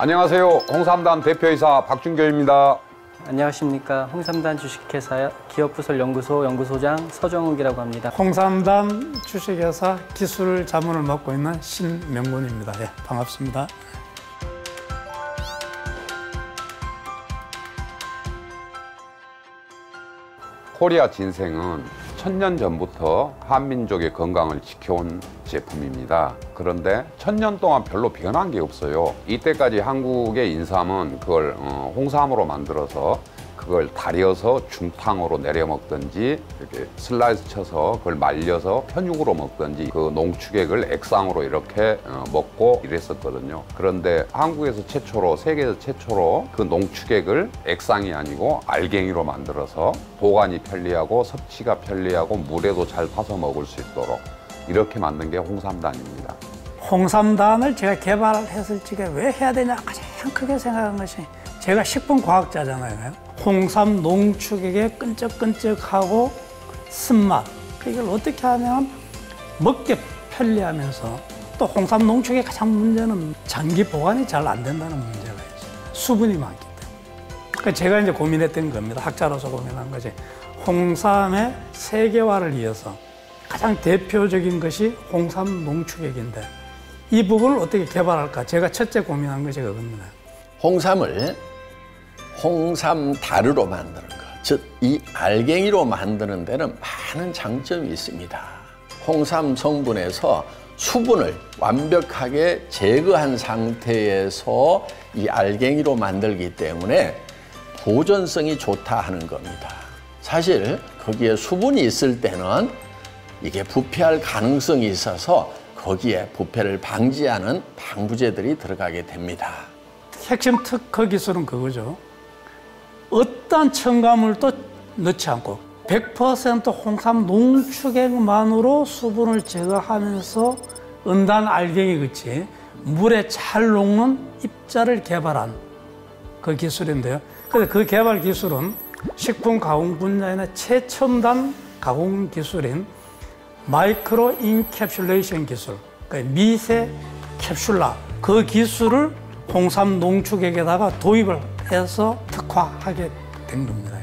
안녕하세요. 홍삼단 대표이사 박준교입니다. 안녕하십니까. 홍삼단 주식회사 기업부설 연구소 연구소장 서정욱이라고 합니다. 홍삼단 주식회사 기술 자문을 맡고 있는 신명군입니다. 예, 반갑습니다. 코리아 진생은 1000년 전부터 한민족의 건강을 지켜온 제품입니다. 그런데 1000년 동안 별로 변한 게 없어요. 이때까지 한국의 인삼은 그걸 홍삼으로 만들어서 그걸 달여서 중탕으로 내려 먹든지 이렇게 슬라이스 쳐서 그걸 말려서 편육으로 먹든지 그 농축액을 액상으로 이렇게 먹고 이랬었거든요. 그런데 한국에서 최초로, 세계에서 최초로 그 농축액을 액상이 아니고 알갱이로 만들어서 보관이 편리하고 섭취가 편리하고 물에도 잘 타서 먹을 수 있도록 이렇게 만든 게 홍삼단입니다. 홍삼단을 제가 개발했을 적에 왜 해야 되냐 가장 크게 생각한 것이 제가 식품과학자잖아요. 홍삼 농축액의 끈적끈적하고 쓴맛, 이걸 어떻게 하면 먹기 편리하면서 또 홍삼 농축액의 가장 문제는 장기 보관이 잘 안 된다는 문제가 있어요. 수분이 많기 때문에. 그러니까 제가 이제 고민했던 겁니다. 학자로서 고민한 것이 홍삼의 세계화를 위해서 가장 대표적인 것이 홍삼 농축액인데 이 부분을 어떻게 개발할까? 제가 첫째 고민한 것이 그겁니다. 홍삼을 홍삼다르로 만드는 것, 즉 이 알갱이로 만드는 데는 많은 장점이 있습니다. 홍삼 성분에서 수분을 완벽하게 제거한 상태에서 이 알갱이로 만들기 때문에 보존성이 좋다 하는 겁니다. 사실 거기에 수분이 있을 때는 이게 부패할 가능성이 있어서 거기에 부패를 방지하는 방부제들이 들어가게 됩니다. 핵심 특허 기술은 그거죠. 어떠한 첨가물도 넣지 않고 100% 홍삼 농축액만으로 수분을 제거하면서 은단 알갱이 같이 물에 잘 녹는 입자를 개발한 그 기술인데요. 그래서 그 개발 기술은 식품 가공 분야의 최첨단 가공 기술인 마이크로 인캡슐레이션 기술, 그러니까 미세 캡슐라, 그 기술을 홍삼 농축액에다가 도입을 해서 특화하게 된 겁니다.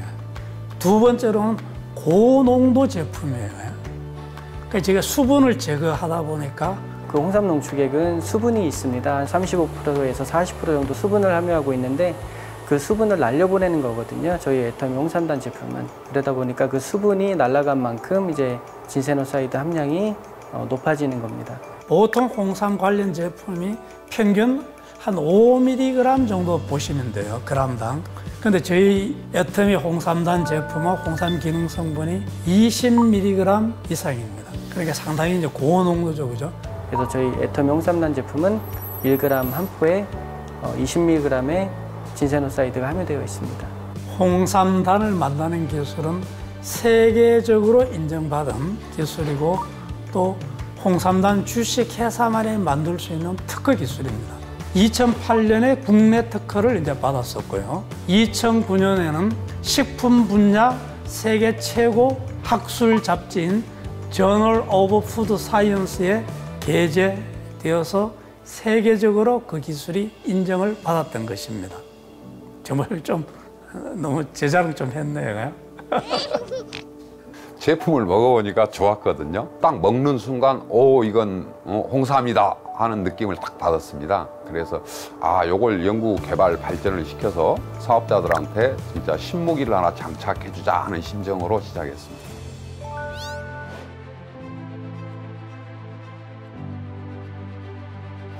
두 번째로는 고농도 제품이에요. 그러니까 제가 수분을 제거하다 보니까 그 홍삼 농축액은 수분이 있습니다. 한 35%에서 40% 정도 수분을 함유하고 있는데 그 수분을 날려보내는 거거든요. 저희 애터미 홍삼단 제품은. 그러다 보니까 그 수분이 날아간 만큼 이제 진세노사이드 함량이 높아지는 겁니다. 보통 홍삼 관련 제품이 평균 한 5mg 정도 보시면 돼요, 그람당. 근데 저희 애터미 홍삼단 제품은 홍삼 기능 성분이 20mg 이상입니다. 그러니까 상당히 이제 고농도죠, 그죠? 그래서 저희 애터미 홍삼단 제품은 1g 한 포에 20mg의 진세노사이드가 함유되어 있습니다. 홍삼단을 만드는 기술은 세계적으로 인정받은 기술이고 또 홍삼단 주식회사만이 만들 수 있는 특허 기술입니다. 2008년에 국내 특허를 이제 받았었고요. 2009년에는 식품 분야 세계 최고 학술 잡지인 저널 오브 푸드 사이언스에 게재되어서 세계적으로 그 기술이 인정을 받았던 것입니다. 정말 좀 너무 제 자랑 좀 했네요. 제품을 먹어보니까 좋았거든요. 딱 먹는 순간 오 이건 홍삼이다 하는 느낌을 딱 받았습니다. 그래서 요걸 연구 개발 발전을 시켜서 사업자들한테 진짜 신무기를 하나 장착해 주자 하는 심정으로 시작했습니다.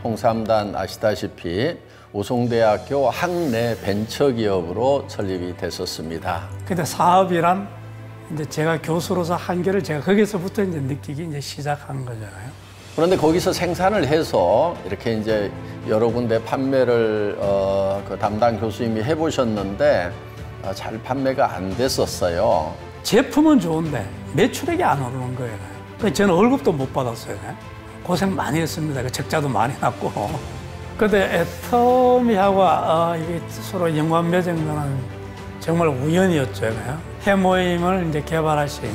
홍삼단 아시다시피 우송대학교 학내 벤처기업으로 설립이 됐었습니다. 근데 사업이란 이제 제가 교수로서 한계를 제가 거기서부터 이제 느끼기 이제 시작한 거잖아요. 그런데 거기서 생산을 해서 이렇게 이제 여러 군데 판매를 그 담당 교수님이 해보셨는데 잘 판매가 안 됐었어요. 제품은 좋은데 매출액이 안 오르는 거예요. 그래서 저는 월급도 못 받았어요. 고생 많이 했습니다. 적자도 많이 났고. 근데 애터미하고 이게 서로 연관맺은 거는 정말 우연이었죠. 해모임을 이제 개발하신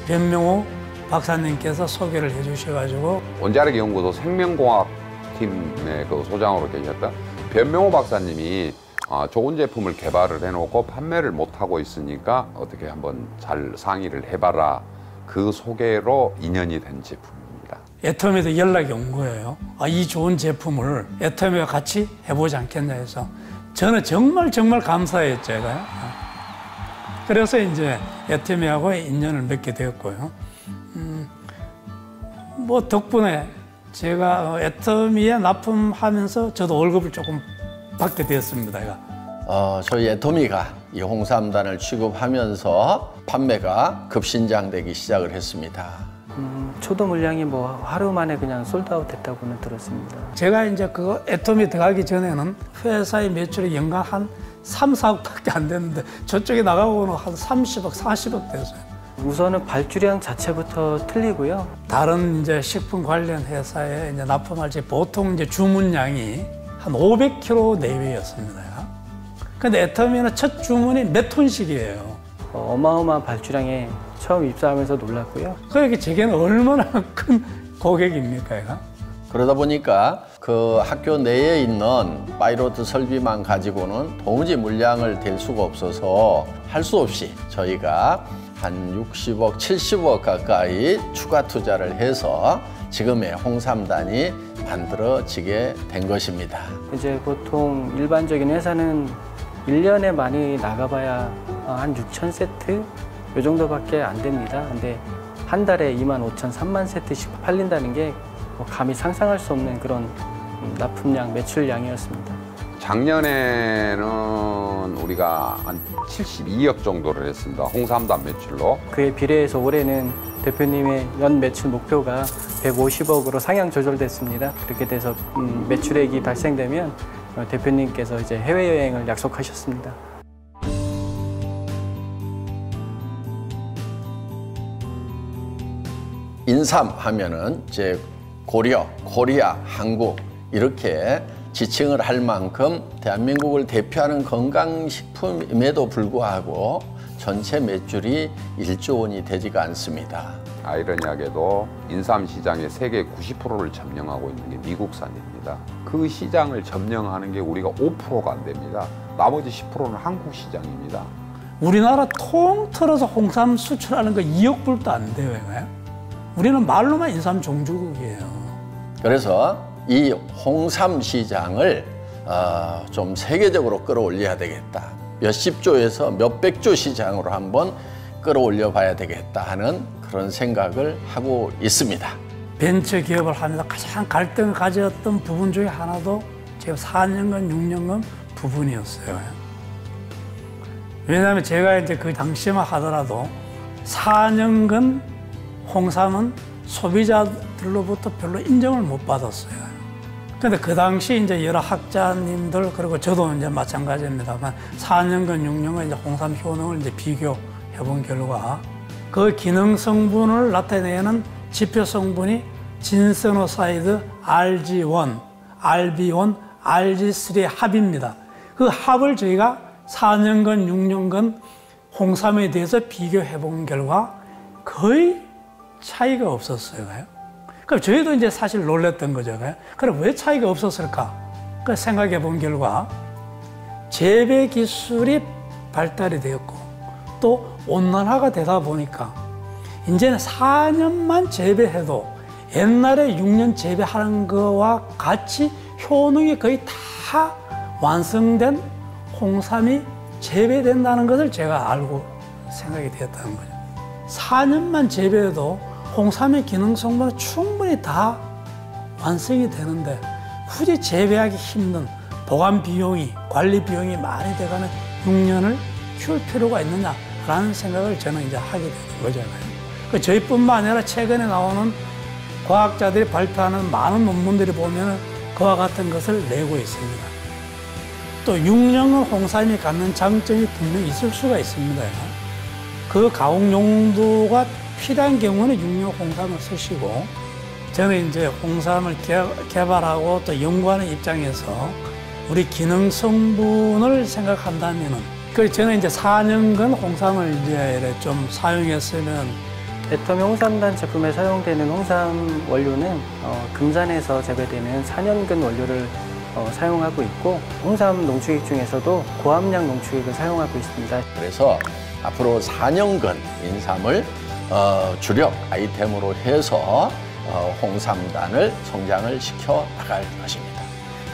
변명우 박사님께서 소개를 해주셔가지고 원자력 연구소 생명공학 팀의 그 소장으로 계셨던 변명호 박사님이 좋은 제품을 개발을 해놓고 판매를 못하고 있으니까 어떻게 한번 잘 상의를 해봐라. 그 소개로 인연이 된 제품입니다. 애터미에서 연락이 온 거예요. 이 좋은 제품을 애터미와 같이 해보지 않겠냐 해서 저는 정말 감사했죠. 제가요. 그래서 이제 애터미하고 인연을 맺게 되었고요. 뭐 덕분에 제가 애터미에 납품하면서 저도 월급을 조금 받게 되었습니다. 저희 애터미가 이 홍삼단을 취급하면서 판매가 급신장되기 시작을 했습니다. 초도 물량이 뭐 하루 만에 그냥 솔드아웃 됐다고는 들었습니다. 제가 이제 그 애터미 들어가기 전에는 회사의 매출이 연간 한 3, 4억밖에 안 됐는데 저쪽에 나가고는 한 30억, 40억 됐어요. 우선은 발주량 자체부터 틀리고요. 다른 이제 식품 관련 회사에 이제 납품할 때 보통 이제 주문량이 한 500kg 내외였습니다. 근데 애터미는 첫 주문이 몇 톤씩이에요. 어마어마한 발주량에 처음 입사하면서 놀랐고요. 그러니까 제게는 얼마나 큰 고객입니까, 얘가? 그러다 보니까 그 학교 내에 있는 파이로트 설비만 가지고는 도무지 물량을 댈 수가 없어서 할 수 없이 저희가 한 60억, 70억 가까이 추가 투자를 해서 지금의 홍삼단이 만들어지게 된 것입니다. 이제 보통 일반적인 회사는 1년에 많이 나가봐야 한 6,000세트? 이 정도밖에 안 됩니다. 근데 한 달에 25,000, 3만 세트씩 팔린다는 게 감히 상상할 수 없는 그런 납품량, 매출량이었습니다. 작년에는 우리가 한 72억 정도를 했습니다. 홍삼단 매출로. 그에 비례해서 올해는 대표님의 연 매출 목표가 150억으로 상향 조절됐습니다. 그렇게 돼서 매출액이 발생되면 대표님께서 이제 해외여행을 약속하셨습니다. 인삼 하면은 이제 고려, 코리아, 한국 이렇게 지칭을 할 만큼 대한민국을 대표하는 건강식품임에도 불구하고 전체 매출이 1조 원이 되지가 않습니다. 아이러니하게도 인삼 시장의 세계 90%를 점령하고 있는 게 미국산입니다. 그 시장을 점령하는 게 우리가 5%가 안 됩니다. 나머지 10%는 한국 시장입니다. 우리나라 통틀어서 홍삼 수출하는 거 2억 불도 안 돼요. 우리는 말로만 인삼 종주국이에요. 그래서 이 홍삼 시장을 좀 세계적으로 끌어올려야 되겠다. 몇십 조에서 몇백 조 시장으로 한번 끌어올려 봐야 되겠다 하는 그런 생각을 하고 있습니다. 벤처 기업을 하면서 가장 갈등을 가졌던 부분 중에 하나도 제가 4년간, 6년간 부분이었어요. 왜냐하면 제가 이제 그 당시만 하더라도 4년간 홍삼은 소비자들로부터 별로 인정을 못 받았어요. 근데 그 당시 이제 여러 학자님들 그리고 저도 이제 마찬가지입니다만 4년간, 6년간 이제 홍삼 효능을 이제 비교해 본 결과 그 기능 성분을 나타내는 지표 성분이 진세노사이드 RG1, RB1, RG3의 합입니다. 그 합을 저희가 4년간, 6년간 홍삼에 대해서 비교해 본 결과 거의 차이가 없었어요. 그럼 저희도 이제 사실 놀랬던 거죠. 그럼 왜 차이가 없었을까? 그 생각해 본 결과 재배 기술이 발달이 되었고 또 온난화가 되다 보니까 이제는 4년만 재배해도 옛날에 6년 재배하는 거와 같이 효능이 거의 다 완성된 홍삼이 재배된다는 것을 제가 알고 생각이 되었다는 거죠. 4년만 재배해도 홍삼의 기능 성분은 충분히 다 완성이 되는데 굳이 재배하기 힘든 보관 비용이, 관리 비용이 많이 돼가는 6년을 키울 필요가 있느냐라는 생각을 저는 이제 하게 되는 거잖아요. 저희뿐만 아니라 최근에 나오는 과학자들이 발표하는 많은 논문들이 보면 그와 같은 것을 내고 있습니다. 또 6년은 홍삼이 갖는 장점이 분명히 있을 수가 있습니다. 그 가공 용도가 필요한 경우는 6년 홍삼을 쓰시고 저는 이제 홍삼을 개발하고 또 연구하는 입장에서 우리 기능 성분을 생각한다면은 그래서 저는 이제 4년간 홍삼을 이제 좀 사용했으면 애터미 홍삼단 제품에 사용되는 홍삼 원료는 금산에서 재배되는 4년근 원료를 사용하고 있고 홍삼 농축액 중에서도 고함량 농축액을 사용하고 있습니다. 그래서 앞으로 4년간 인삼을 주력 아이템으로 해서 홍삼단을 성장을 시켜 나갈 것입니다.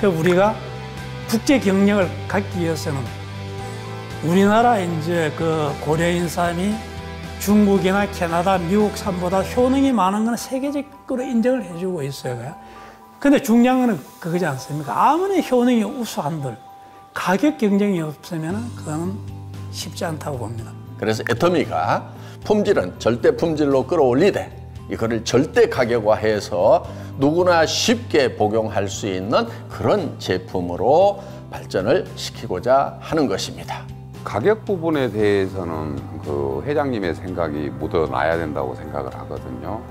우리가 국제 경쟁을 갖기 위해서는 우리나라 이제 그 고려인삼이 중국이나 캐나다, 미국산보다 효능이 많은 건 세계적으로 인정을 해주고 있어요. 근데 중요한 건 그거지 않습니까? 아무리 효능이 우수한들 가격 경쟁이 없으면 그거는 쉽지 않다고 봅니다. 그래서 애터미가 품질은 절대 품질로 끌어올리되 이거를 절대 가격화해서 누구나 쉽게 복용할 수 있는 그런 제품으로 발전을 시키고자 하는 것입니다. 가격 부분에 대해서는 그 회장님의 생각이 묻어나야 된다고 생각을 하거든요.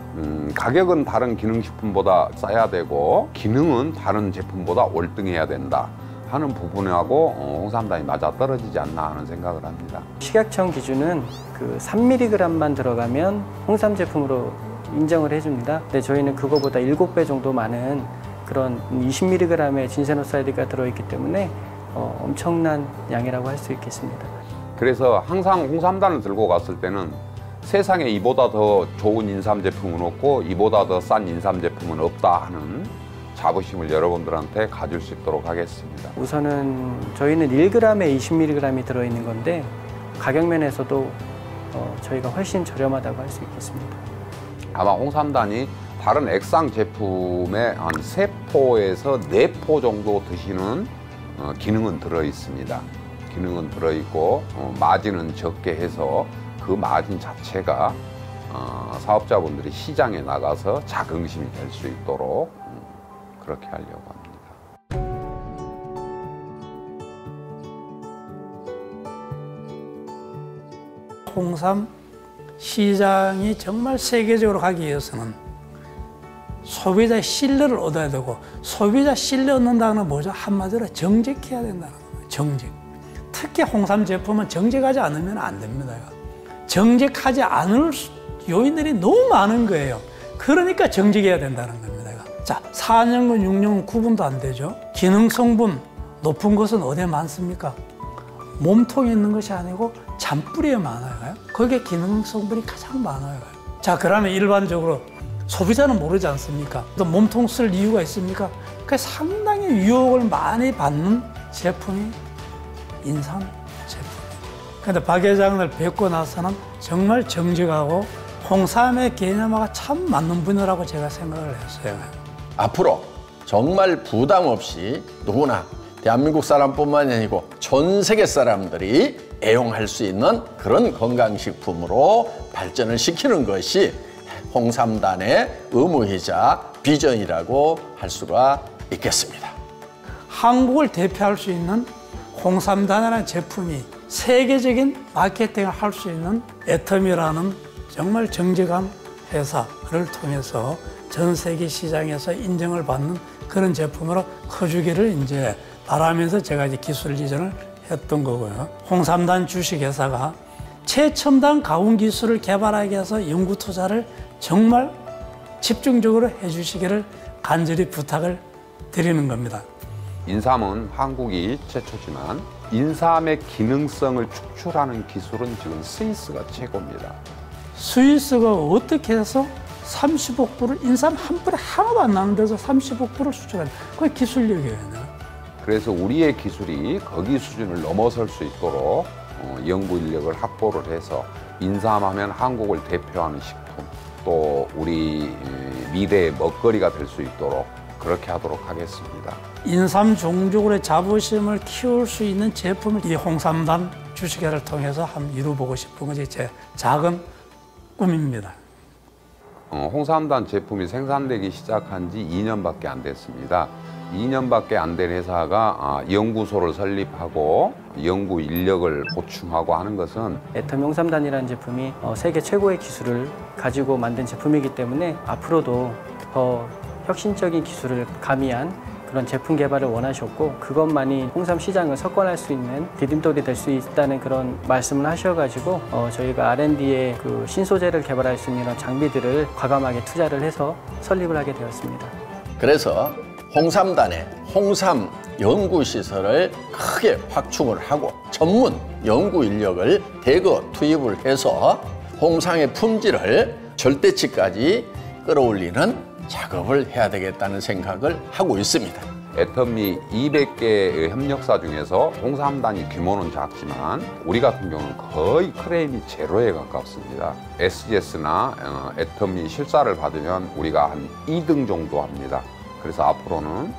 가격은 다른 기능식품보다 싸야 되고 기능은 다른 제품보다 월등해야 된다 하는 부분하고 홍삼단이 맞아떨어지지 않나 하는 생각을 합니다. 식약청 기준은 그 3mg만 들어가면 홍삼 제품으로 인정을 해줍니다. 근데 저희는 그거보다 7배 정도 많은 그런 20mg의 진세노사이드가 들어있기 때문에 엄청난 양이라고 할 수 있겠습니다. 그래서 항상 홍삼단을 들고 갔을 때는 세상에 이보다 더 좋은 인삼 제품은 없고 이보다 더 싼 인삼 제품은 없다 하는 자부심을 여러분들한테 가질 수 있도록 하겠습니다. 우선은 저희는 1g에 20mg이 들어있는 건데 가격 면에서도 저희가 훨씬 저렴하다고 할 수 있겠습니다. 아마 홍삼단이 다른 액상 제품의 한 3포에서 4포 정도 드시는 기능은 들어있습니다. 기능은 들어있고 마진은 적게 해서 그 마진 자체가 사업자분들이 시장에 나가서 자긍심이 될 수 있도록 그렇게 하려고 합니다. 홍삼 시장이 정말 세계적으로 가기 위해서는 소비자의 신뢰를 얻어야 되고, 소비자 신뢰 얻는다는 건 뭐죠? 한마디로 정직해야 된다는 거예요. 정직. 특히 홍삼 제품은 정직하지 않으면 안 됩니다. 정직하지 않을 요인들이 너무 많은 거예요. 그러니까 정직해야 된다는 겁니다. 자, 4년근, 6년근 구분도 안 되죠. 기능 성분 높은 것은 어디에 많습니까? 몸통에 있는 것이 아니고 잔뿌리에 많아요. 거기에 기능 성분이 가장 많아요. 자, 그러면 일반적으로 소비자는 모르지 않습니까? 또 몸통 쓸 이유가 있습니까? 그 상당히 유혹을 많이 받는 제품이 인삼 제품이에요. 근데 박 회장을 뵙고 나서는 정말 정직하고 홍삼의 개념하고 참 맞는 분이라고 제가 생각을 했어요. 앞으로 정말 부담 없이 누구나 대한민국 사람뿐만이 아니고 전 세계 사람들이 애용할 수 있는 그런 건강식품으로 발전을 시키는 것이 홍삼단의 의무이자 비전이라고 할 수가 있겠습니다. 한국을 대표할 수 있는 홍삼단이라는 제품이 세계적인 마케팅을 할 수 있는 애터미라는 정말 정직한 회사를 통해서 전 세계 시장에서 인정을 받는 그런 제품으로 커주기를 이제 바라면서 제가 이제 기술 이전을 했던 거고요. 홍삼단 주식회사가 최첨단 가공 기술을 개발하기 위해서 연구 투자를 정말 집중적으로 해주시기를 간절히 부탁을 드리는 겁니다. 인삼은 한국이 최초지만 인삼의 기능성을 축출하는 기술은 지금 스위스가 최고입니다. 스위스가 어떻게 해서 35%를 인삼 한 뿌리 하나도 안 나는 데서 35%를 수출하는 그게 기술력이에요. 그래서 우리의 기술이 거기 수준을 넘어설 수 있도록 연구 인력을 확보를 해서 인삼하면 한국을 대표하는 식품, 또 우리 미래의 먹거리가 될 수 있도록 그렇게 하도록 하겠습니다. 인삼 종족으로의 자부심을 키울 수 있는 제품을 이 홍삼단 주식회를 통해서 한번 이루어보고 싶은 것이 제 작은 꿈입니다. 홍삼단 제품이 생산되기 시작한 지 2년밖에 안 됐습니다. 2년밖에 안 된 회사가 연구소를 설립하고 연구 인력을 보충하고 하는 것은 애터미 홍삼단이라는 제품이 세계 최고의 기술을 가지고 만든 제품이기 때문에 앞으로도 더 혁신적인 기술을 가미한 그런 제품 개발을 원하셨고, 그것만이 홍삼 시장을 석권할 수 있는 디딤돌이 될 수 있다는 그런 말씀을 하셔가지고 저희가 R&D에 그 신소재를 개발할 수 있는 이런 장비들을 과감하게 투자를 해서 설립을 하게 되었습니다. 그래서 홍삼단에 홍삼 연구시설을 크게 확충을 하고 전문 연구 인력을 대거 투입을 해서 홍삼의 품질을 절대치까지 끌어올리는 작업을 해야 되겠다는 생각을 하고 있습니다. 애터미 200개의 협력사 중에서 홍삼단위 규모는 작지만 우리 같은 경우는 거의 크레임이 제로에 가깝습니다. SGS나 애터미 실사를 받으면 우리가 한 2등 정도 합니다. 그래서 앞으로는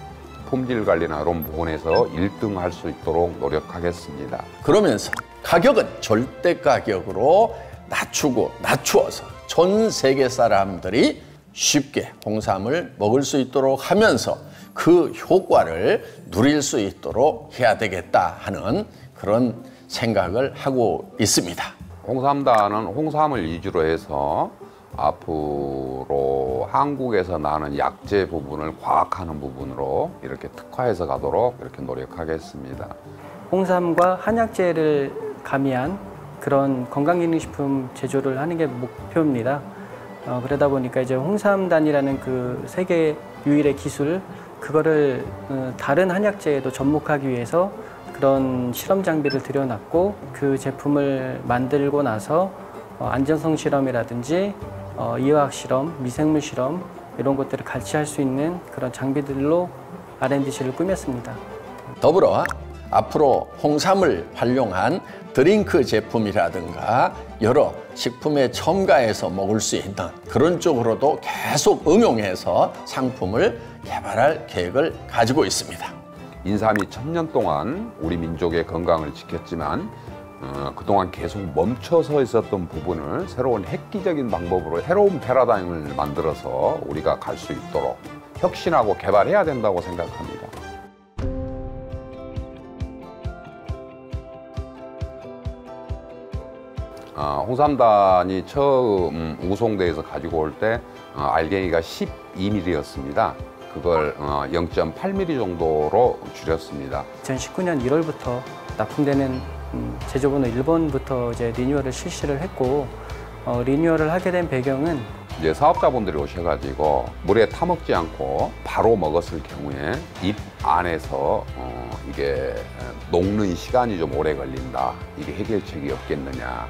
품질 관리나 이런 부분에서 1등 할 수 있도록 노력하겠습니다. 그러면서 가격은 절대 가격으로 낮추어서 전 세계 사람들이 쉽게 홍삼을 먹을 수 있도록 하면서 그 효과를 누릴 수 있도록 해야 되겠다 하는 그런 생각을 하고 있습니다. 홍삼단은 홍삼을 위주로 해서 앞으로 한국에서 나는 약재 부분을 과학하는 부분으로 이렇게 특화해서 가도록 이렇게 노력하겠습니다. 홍삼과 한약재를 가미한 그런 건강기능식품 제조를 하는 게 목표입니다. 그러다 보니까 이제 홍삼단이라는 그 세계 유일의 기술, 그거를 다른 한약재에도 접목하기 위해서 그런 실험 장비를 들여놨고 그 제품을 만들고 나서 안전성 실험이라든지 이화학 실험, 미생물 실험 이런 것들을 같이 할 수 있는 그런 장비들로 R&D실을 꾸몄습니다. 더불어 앞으로 홍삼을 활용한 드링크 제품이라든가 여러 식품에 첨가해서 먹을 수 있는 그런 쪽으로도 계속 응용해서 상품을 개발할 계획을 가지고 있습니다. 인삼이 1000년 동안 우리 민족의 건강을 지켰지만 그동안 계속 멈춰서 있었던 부분을 새로운 획기적인 방법으로 새로운 패러다임을 만들어서 우리가 갈 수 있도록 혁신하고 개발해야 된다고 생각합니다. 홍삼단이 처음 우송대에서 가지고 올 때 알갱이가 12mm였습니다. 그걸 0.8mm 정도로 줄였습니다. 2019년 1월부터 납품되는 제조번호 1번부터 이제 리뉴얼을 실시를 했고 리뉴얼을 하게 된 배경은 이제 사업자분들이 오셔가지고 물에 타먹지 않고 바로 먹었을 경우에 입 안에서 이게 녹는 시간이 좀 오래 걸린다. 이게 해결책이 없겠느냐.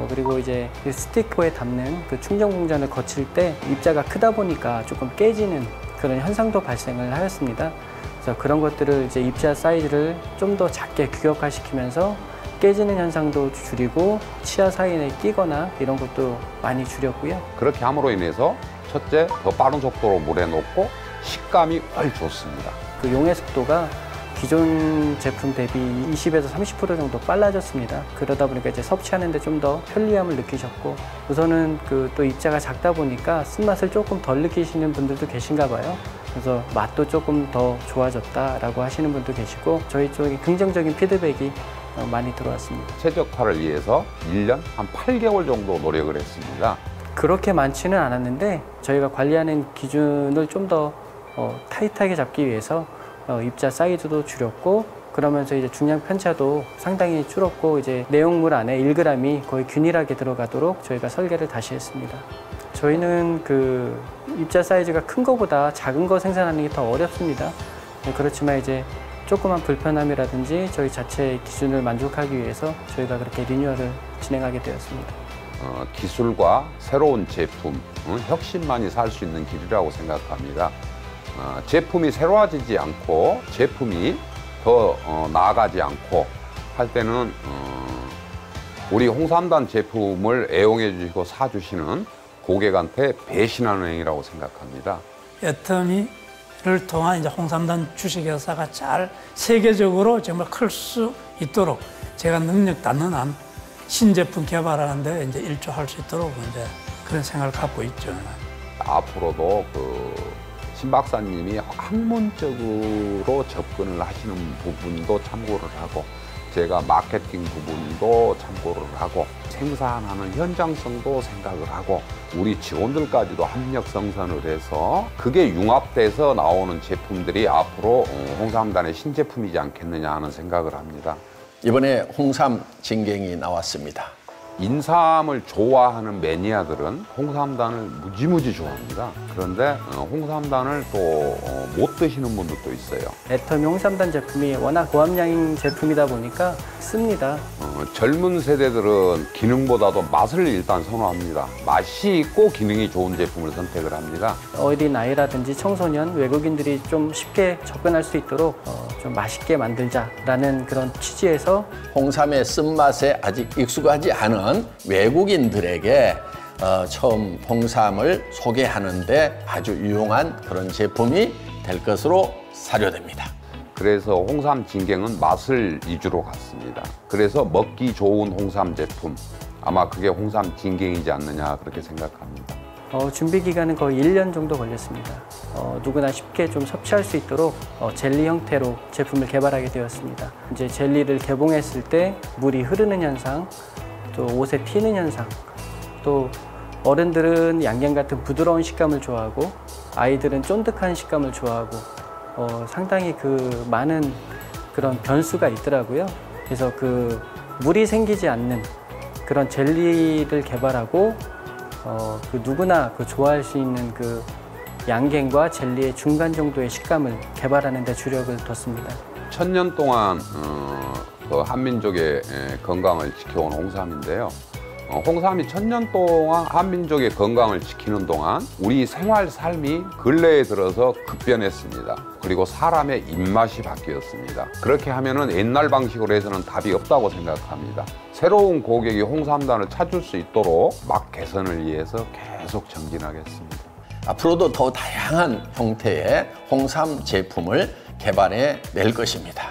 그리고 이제 그 스티커에 담는 그 충전 공전을 거칠 때 입자가 크다 보니까 조금 깨지는 그런 현상도 발생을 하였습니다. 그래서 그런 것들을 이제 입자 사이즈를 좀 더 작게 규격화시키면서 깨지는 현상도 줄이고 치아 사이에 끼거나 이런 것도 많이 줄였고요. 그렇게 함으로 인해서 첫째, 더 빠른 속도로 물에 녹고 식감이 훨 좋습니다. 그 용해 속도가 기존 제품 대비 20에서 30% 정도 빨라졌습니다. 그러다 보니까 이제 섭취하는데 좀 더 편리함을 느끼셨고 우선은 그 또 입자가 작다 보니까 쓴맛을 조금 덜 느끼시는 분들도 계신가 봐요. 그래서 맛도 조금 더 좋아졌다라고 하시는 분도 계시고 저희 쪽에 긍정적인 피드백이 많이 들어왔습니다. 최적화를 위해서 1년 한 8개월 정도 노력을 했습니다. 그렇게 많지는 않았는데 저희가 관리하는 기준을 좀 더 타이트하게 잡기 위해서 입자 사이즈도 줄였고 그러면서 이제 중량 편차도 상당히 줄었고 이제 내용물 안에 1g이 거의 균일하게 들어가도록 저희가 설계를 다시 했습니다. 저희는 그 입자 사이즈가 큰 거보다 작은 거 생산하는 게 더 어렵습니다. 그렇지만 이제 조그만 불편함이라든지 저희 자체의 기준을 만족하기 위해서 저희가 그렇게 리뉴얼을 진행하게 되었습니다. 기술과 새로운 제품, 혁신만이 살 수 있는 길이라고 생각합니다. 제품이 새로워지지 않고 제품이 더 나아가지 않고 할 때는 우리 홍삼단 제품을 애용해 주시고 사주시는 고객한테 배신하는 행위라고 생각합니다. 애터미를 통한 이제 홍삼단 주식회사가 잘 세계적으로 정말 클 수 있도록 제가 능력 닿는 한 신제품 개발하는 데 이제 일조할 수 있도록 이제 그런 생각을 갖고 있죠. 앞으로도 신 박사님이 학문적으로 접근을 하시는 부분도 참고를 하고 제가 마케팅 부분도 참고를 하고 생산하는 현장성도 생각을 하고 우리 직원들까지도 협력 생산을 해서 그게 융합돼서 나오는 제품들이 앞으로 홍삼단의 신제품이지 않겠느냐 하는 생각을 합니다. 이번에 홍삼 진갱이 나왔습니다. 인삼을 좋아하는 매니아들은 홍삼단을 무지무지 좋아합니다. 그런데 홍삼단을 또 못 드시는 분들도 있어요. 애터미 홍삼단 제품이 워낙 고함량 제품이다 보니까 씁니다. 젊은 세대들은 기능보다도 맛을 일단 선호합니다. 맛이 있고 기능이 좋은 제품을 선택을 합니다. 어린 아이라든지 청소년, 외국인들이 좀 쉽게 접근할 수 있도록 좀 맛있게 만들자라는 그런 취지에서 홍삼의 쓴맛에 아직 익숙하지 않은 외국인들에게 처음 홍삼을 소개하는데 아주 유용한 그런 제품이 될 것으로 사료됩니다. 그래서 홍삼 진갱은 맛을 위주로 갔습니다. 그래서 먹기 좋은 홍삼 제품, 아마 그게 홍삼 진갱이지 않느냐 그렇게 생각합니다. 준비 기간은 거의 1년 정도 걸렸습니다. 누구나 쉽게 좀 섭취할 수 있도록 젤리 형태로 제품을 개발하게 되었습니다. 이제 젤리를 개봉했을 때 물이 흐르는 현상, 또 옷에 튀는 현상, 또 어른들은 양갱 같은 부드러운 식감을 좋아하고 아이들은 쫀득한 식감을 좋아하고 상당히 그 많은 그런 변수가 있더라고요. 그래서 그 물이 생기지 않는 그런 젤리를 개발하고 그 누구나 그 좋아할 수 있는 그 양갱과 젤리의 중간 정도의 식감을 개발하는 데 주력을 뒀습니다. 1000년 동안 그 한민족의 건강을 지켜온 홍삼인데요. 홍삼이 1000년 동안 한민족의 건강을 지키는 동안 우리 생활 삶이 근래에 들어서 급변했습니다. 그리고 사람의 입맛이 바뀌었습니다. 그렇게 하면은 옛날 방식으로 해서는 답이 없다고 생각합니다. 새로운 고객이 홍삼단을 찾을 수 있도록 맛 개선을 위해서 계속 정진하겠습니다. 앞으로도 더 다양한 형태의 홍삼 제품을 개발해 낼 것입니다.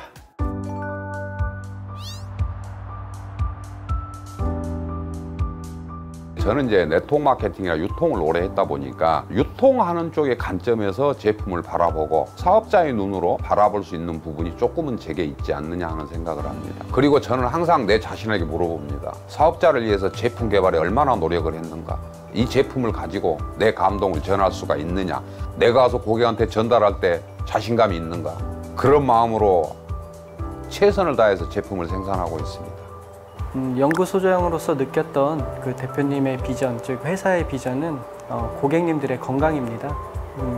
저는 이제 네트워크 마케팅이나 유통을 오래 했다 보니까 유통하는 쪽의 관점에서 제품을 바라보고 사업자의 눈으로 바라볼 수 있는 부분이 조금은 제게 있지 않느냐 하는 생각을 합니다. 그리고 저는 항상 내 자신에게 물어봅니다. 사업자를 위해서 제품 개발에 얼마나 노력을 했는가? 이 제품을 가지고 내 감동을 전할 수가 있느냐? 내가 가서 고객한테 전달할 때 자신감이 있는가? 그런 마음으로 최선을 다해서 제품을 생산하고 있습니다. 연구소장으로서 느꼈던 그 대표님의 비전, 즉 회사의 비전은 고객님들의 건강입니다.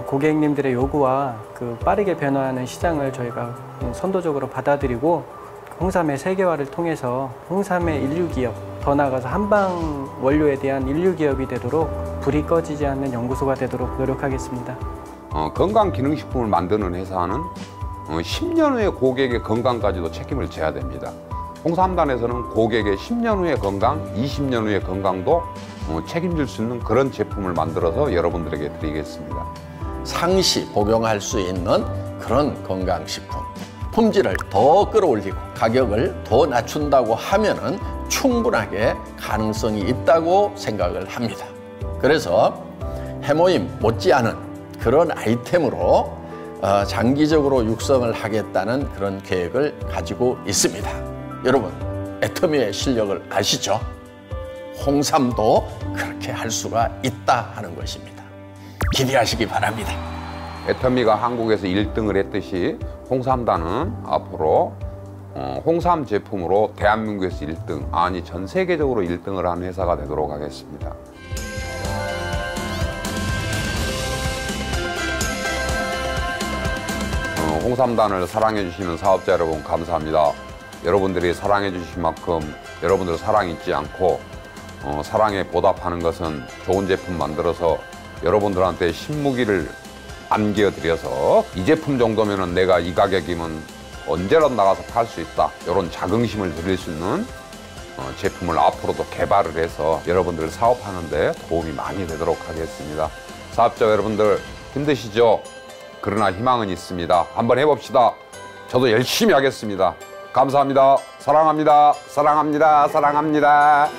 고객님들의 요구와 그 빠르게 변화하는 시장을 저희가 선도적으로 받아들이고 홍삼의 세계화를 통해서 홍삼의 인류 기업, 더 나아가서 한방 원료에 대한 인류 기업이 되도록 불이 꺼지지 않는 연구소가 되도록 노력하겠습니다. 건강기능식품을 만드는 회사는 10년 후의 고객의 건강까지도 책임을 져야 됩니다. 홍삼단에서는 고객의 10년 후의 건강, 20년 후의 건강도 책임질 수 있는 그런 제품을 만들어서 여러분들에게 드리겠습니다. 상시 복용할 수 있는 그런 건강식품. 품질을 더 끌어올리고 가격을 더 낮춘다고 하면은 충분하게 가능성이 있다고 생각을 합니다. 그래서 해모임 못지않은 그런 아이템으로 장기적으로 육성을 하겠다는 그런 계획을 가지고 있습니다. 여러분, 애터미의 실력을 아시죠? 홍삼도 그렇게 할 수가 있다 하는 것입니다. 기대하시기 바랍니다. 애터미가 한국에서 1등을 했듯이 홍삼단은 앞으로 홍삼 제품으로 대한민국에서 1등, 아니 전 세계적으로 1등을 하는 회사가 되도록 하겠습니다. 홍삼단을 사랑해 주시는 사업자 여러분 감사합니다. 여러분들이 사랑해 주신 만큼 여러분들 사랑 잊지 않고 사랑에 보답하는 것은 좋은 제품 만들어서 여러분들한테 신무기를 안겨드려서 이 제품 정도면은 내가 이 가격이면 언제라도 나가서 팔 수 있다, 이런 자긍심을 드릴 수 있는 제품을 앞으로도 개발을 해서 여러분들 사업하는 데 도움이 많이 되도록 하겠습니다. 사업자 여러분들 힘드시죠? 그러나 희망은 있습니다. 한번 해봅시다. 저도 열심히 하겠습니다. 감사합니다. 사랑합니다. 사랑합니다. 사랑합니다.